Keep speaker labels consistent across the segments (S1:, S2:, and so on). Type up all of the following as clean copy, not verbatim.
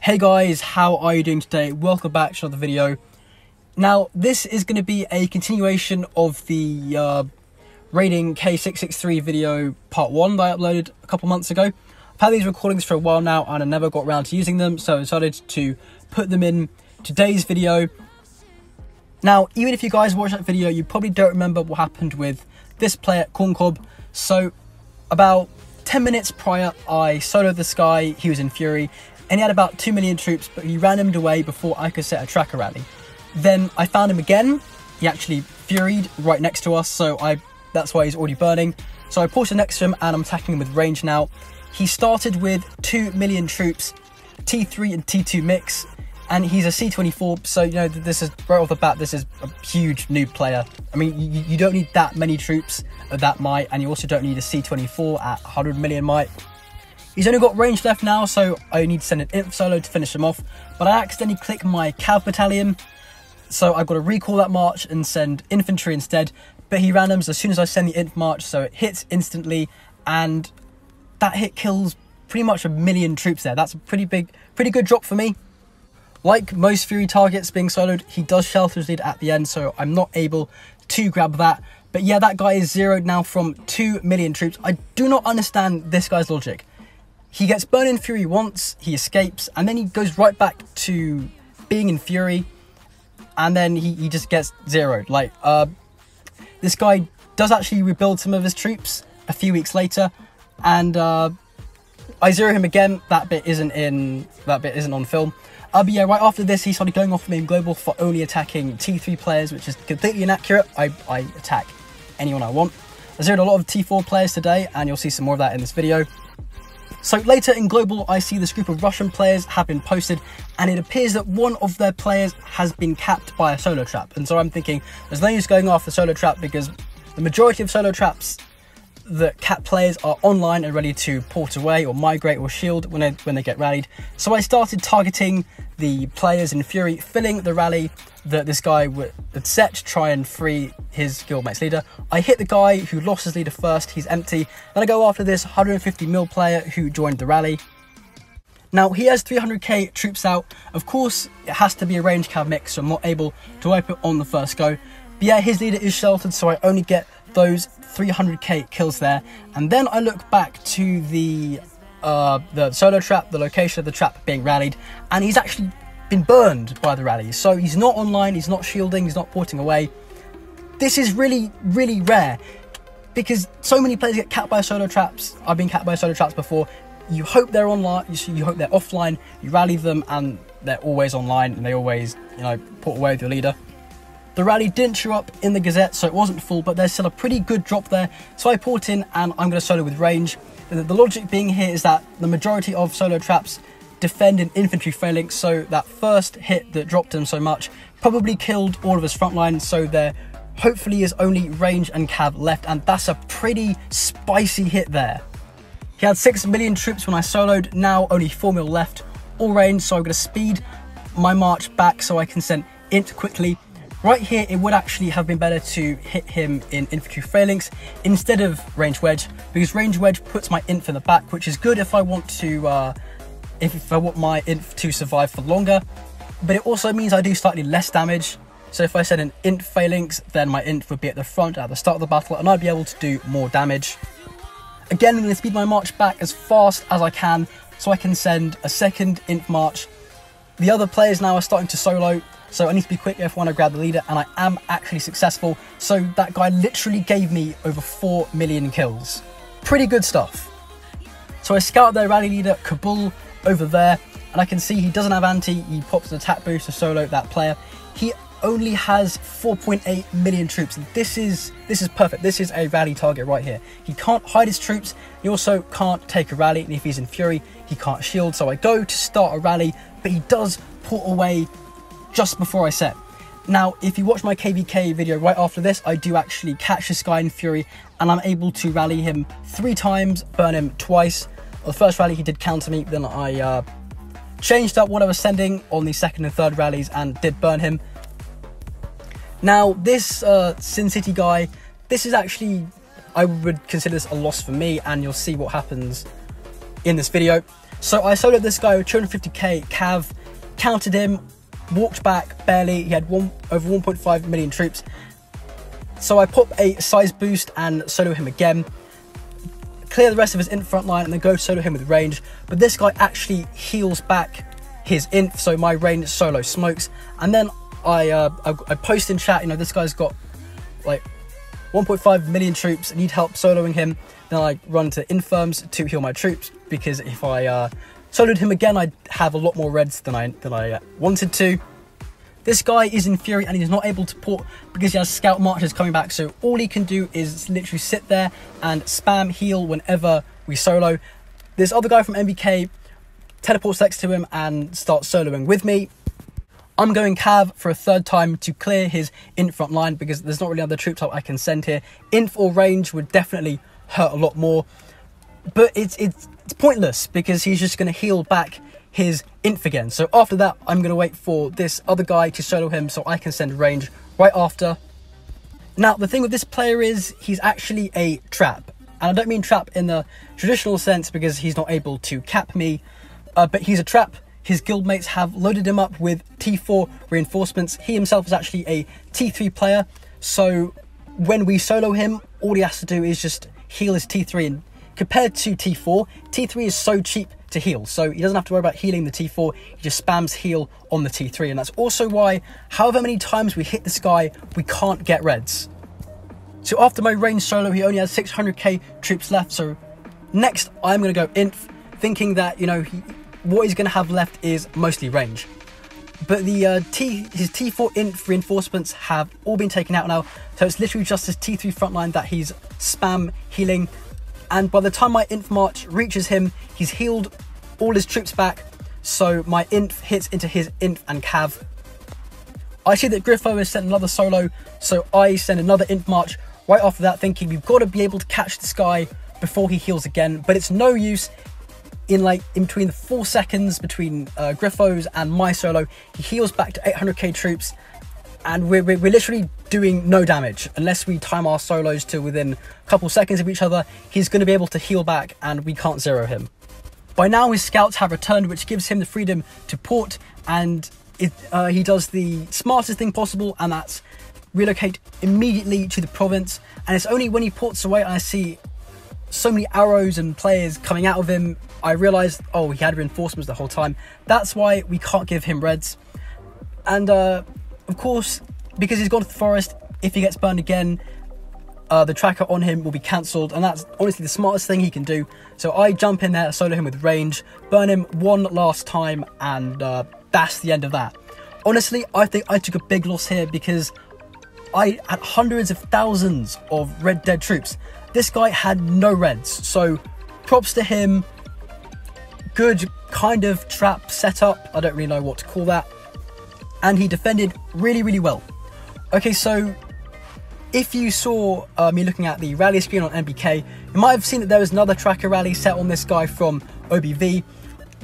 S1: Hey guys, how are you doing today? Welcome back to another video. Now, this is going to be a continuation of the raiding K663 video part 1 that I uploaded a couple months ago. I've had these recordings for a while now and I never got around to using them, so I decided to put them in today's video. Now, even if you guys watched that video, you probably don't remember what happened with this player, Corncob. So, about 10 minutes prior, I soloed this guy. He was in Fury, and he had about 2 million troops, but he ran him away before I could set a tracker rally. Then I found him again. He actually Furied right next to us, so that's why he's already burning. So I ported next to him, and I'm attacking him with range now. He started with 2 million troops, T3 and T2 mix, and he's a C24, so, you know, this is, right off the bat, this is a huge noob player. I mean, you don't need that many troops of that might, and you also don't need a C24 at 100 million might. He's only got range left now, so I need to send an inf solo to finish him off, but I accidentally clicked my cav battalion, so I've got to recall that march and send infantry instead, but he randoms as soon as I send the inf march, so it hits instantly, and that hit kills pretty much 1 million troops there. That's a pretty good drop for me. Like most Fury targets being soloed, he does shelter his lead at the end, so I'm not able to grab that. But yeah, that guy is zeroed now from 2 million troops. I do not understand this guy's logic. He gets burned in Fury once, he escapes, and then he goes right back to being in Fury, and then he just gets zeroed. Like, this guy does actually rebuild some of his troops a few weeks later, and I zero him again. That bit isn't on film. But yeah, right after this, he started going off me in global for only attacking T3 players, which is completely inaccurate. I attack anyone I want. I zeroed a lot of T4 players today, and you'll see some more of that in this video. So later in global, I see this group of Russian players have been posted, and it appears that one of their players has been capped by a solo trap. And so I'm thinking, there's no use going after solo trap, because the majority of solo traps that cap players are online and ready to port away or migrate or shield when they get rallied. So I started targeting the players in Fury, filling the rally that this guy had set to try and free his guildmate's leader. I hit the guy who lost his leader first, he's empty. Then I go after this 150 mil player who joined the rally. Now, he has 300k troops out. Of course, it has to be a range cav mix, so I'm not able to wipe it on the first go. But yeah, his leader is sheltered, so I only get those 300k kills there. And then I look back to the solo trap, the location of the trap being rallied, and he's actually been burned by the rally. So he's not online, he's not shielding, he's not porting away. This is really, really rare, because so many players get capped by solo traps. I've been capped by solo traps before. You hope they're online, you hope they're offline, you rally them, and they're always online, and they always, you know, port away with your leader. The rally didn't show up in the Gazette, so it wasn't full, but there's still a pretty good drop there. So I port in, and I'm going to solo with range. The logic being here is that the majority of solo traps defend in infantry phalanx, so that first hit that dropped him so much probably killed all of his front line, so there hopefully is only range and cav left, and that's a pretty spicy hit there. He had 6 million troops when I soloed, now only 4 mil left, all range, so I'm going to speed my march back so I can send int quickly. Right here, it would actually have been better to hit him in infantry phalanx instead of range wedge, because range wedge puts my inf in the back, which is good if I want to, if I want my inf to survive for longer. But it also means I do slightly less damage. So if I send an int phalanx, then my inf would be at the front at the start of the battle, and I'd be able to do more damage. Again, I'm going to speed my march back as fast as I can, so I can send a second inf march. The other players now are starting to solo, so I need to be quick if I want to grab the leader, and I am actually successful. So that guy literally gave me over 4 million kills. Pretty good stuff. So I scout their rally leader, Kabul, over there, and I can see he doesn't have anti. He pops an attack boost to solo that player. He only has 4.8 million troops. This is perfect. This is a rally target right here. He can't hide his troops. He also can't take a rally, and if he's in Fury, he can't shield. So I go to start a rally, but he does port away just before I set. Now, if you watch my KVK video right after this, I do actually catch this guy in Fury, and I'm able to rally him 3 times, burn him twice. The first rally he did counter me, then I changed up what I was sending on the second and third rallies and did burn him. Now, this Sin City guy, this is actually, I would consider this a loss for me, and you'll see what happens in this video. So I soloed this guy with 250k cav, countered him, walked back barely. He had over 1.5 million troops. So I pop a size boost and solo him again, clear the rest of his inf front line, and then go solo him with range. But this guy actually heals back his inf, so my range solo smokes. And then I post in chat, you know, this guy's got like 1.5 million troops, need help soloing him. Then I run to infirms to heal my troops, because if I soloed him again, I'd have a lot more reds than I wanted to. This guy is in Fury and he's not able to port because he has scout marchers coming back, so all he can do is literally sit there and spam heal whenever we solo. This other guy from MBK teleports next to him and starts soloing with me. I'm going cav for a third time to clear his inf front line, because there's not really other troops I can send here. Inf or range would definitely hurt a lot more, but it's pointless because he's just going to heal back his inf again. So after that, I'm going to wait for this other guy to solo him so I can send range right after. Now, the thing with this player is he's actually a trap. And I don't mean trap in the traditional sense, because he's not able to cap me, but he's a trap. His guildmates have loaded him up with T4 reinforcements. He himself is actually a T3 player, so when we solo him, all he has to do is just heal his T3. And compared to T4, T3 is so cheap to heal, so he doesn't have to worry about healing the T4. He just spams heal on the T3, and that's also why, however many times we hit this guy, we can't get reds. So after my range solo, he only has 600k troops left. So next, I'm going to go inf, thinking that, you know, what he's going to have left is mostly range. But the his T4 inf reinforcements have all been taken out now, so it's literally just his T3 frontline that he's spam healing. And by the time my inf march reaches him, he's healed all his troops back, so my inf hits into his inf and cav. I see that Griffo has sent another solo, so I send another inf march right after that, thinking we've got to be able to catch this guy before he heals again. But it's no use. In between the 4 seconds between Griffo's and my solo, he heals back to 800k troops, and we're literally doing no damage unless we time our solos to within a couple seconds of each other. He's going to be able to heal back and we can't zero him. By now his scouts have returned, which gives him the freedom to port, and he does the smartest thing possible, and that's relocate immediately to the province. And it's only when he ports away and I see so many arrows and players coming out of him, I realized, oh, he had reinforcements the whole time. That's why we can't give him reds. And of course, because he's gone to the forest, if he gets burned again, the tracker on him will be cancelled, and that's honestly the smartest thing he can do. So I jump in there, solo him with range, burn him one last time, and that's the end of that. Honestly, I think I took a big loss here, because I had hundreds of thousands of Red Dead troops. This guy had no reds, so props to him. Good kind of trap setup, I don't really know what to call that. And he defended really, really well. Okay, so if you saw me looking at the rally screen on MBK, you might have seen that there was another tracker rally set on this guy from OBV.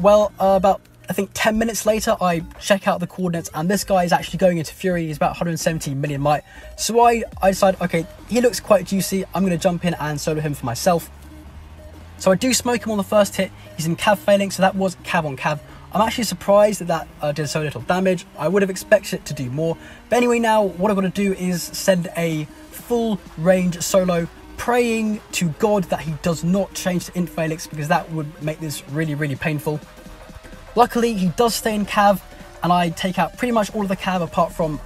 S1: Well, about I think 10 minutes later, I check out the coordinates, and this guy is actually going into Fury. He's about 170 million might. So I decide, okay, he looks quite juicy. I'm going to jump in and solo him for myself. So I do smoke him on the first hit. He's in cav failing, so that was cav on cav. I'm actually surprised that did so little damage. I would have expected it to do more. But anyway, now what I've got to do is send a full range solo, praying to God that he does not change to int Felix, because that would make this really, really painful. Luckily, he does stay in cav, and I take out pretty much all of the cav apart from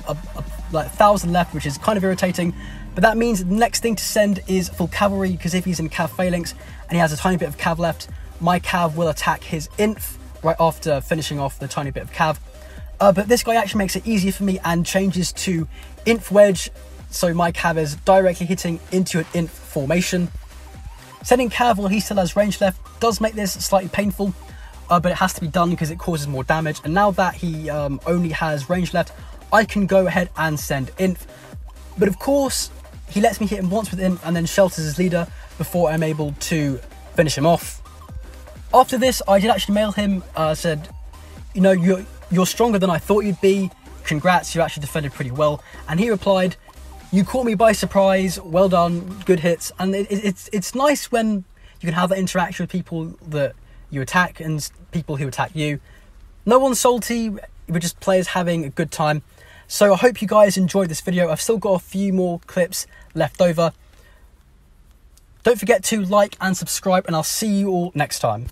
S1: like 1,000 left, which is kind of irritating. But that means the next thing to send is full cavalry, because if he's in cav phalanx and he has a tiny bit of cav left, my cav will attack his inf right after finishing off the tiny bit of cav. But this guy actually makes it easier for me and changes to inf wedge, so my cav is directly hitting into an inf formation. Sending cav while he still has range left does make this slightly painful, but it has to be done because it causes more damage. And now that he only has range left, I can go ahead and send inf. But of course, he lets me hit him once with inf and then shelters his leader before I'm able to finish him off. After this, I did actually mail him, said, you know, you're stronger than I thought you'd be. Congrats, you actually defended pretty well. And he replied, you caught me by surprise, well done, good hits. And it's nice when you can have that interaction with people that you attack and people who attack you. No one's salty, we're just players having a good time. So I hope you guys enjoyed this video. I've still got a few more clips left over. Don't forget to like and subscribe, and I'll see you all next time.